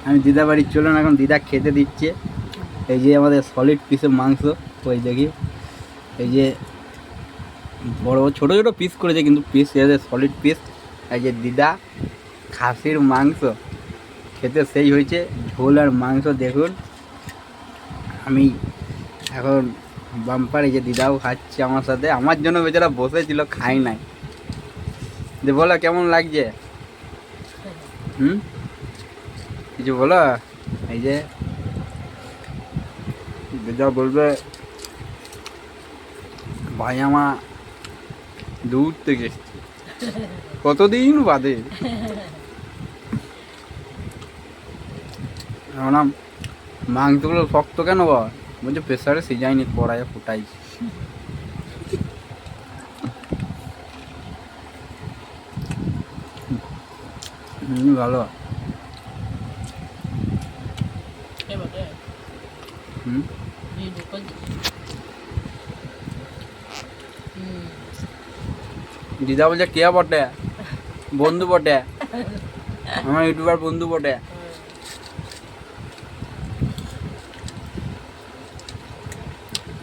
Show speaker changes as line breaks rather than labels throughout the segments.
আমি দিদা বাড়ি চলুন, এখন দিদা খেতে দিচ্ছে। এই যে আমাদের সলিড পিসের মাংস, ওই দেখি এই যে বড় ছোটো ছোটো পিস করেছে, কিন্তু পিস সলিড পিস। এই যে দিদা খাসির মাংস খেতে সেই হয়েছে, ঝোল আর মাংস দেখুন। আমি এখন বাম্পার, এই যে দিদাও খাচ্ছে আমার সাথে, আমার জন্য বেচারা বসেছিল, খাই নাই। যে বলো কেমন লাগছে? কিছু বলো। এই যে দিদা বলবে ভাই আমার দূর থেকে এসছি, কতদিন বাদে। না মাংসগুলো শক্ত কেন বল? বলছে প্রেসারে সিজাইনি, কড়াইয়ে ফুটাইছি। ভালো। দিদা বলছে কে বটে? বন্ধু বটে, আমার ইউটিউবার বন্ধু বটে।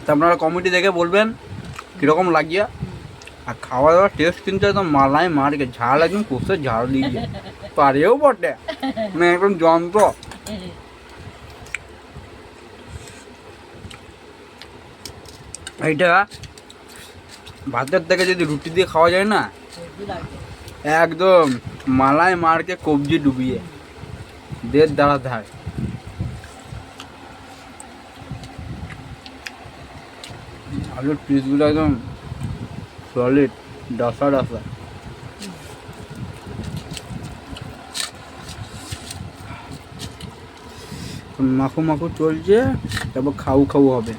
তা আপনারা কমেডি দেখে বলবেন কীরকম লাগিয়া। আর খাওয়া দাওয়ার টেস্ট কিন্তু একদম মালাই মারকে, ঝাল একদম কষে ঝাল দিয়েছে, পারেও বটে, মানে একদম যন্ত্র। এইটা ভাতের থেকে যদি রুটি দিয়ে খাওয়া যায় না, একদম মালাই মারকে কবজি ডুবিয়ে দের দাঁড়া ধার। আলুর পিসগুলো একদম সলিড, ডাসা ডাসা। মাখো মাখো চলছে, তারপর খাও খাও হবে।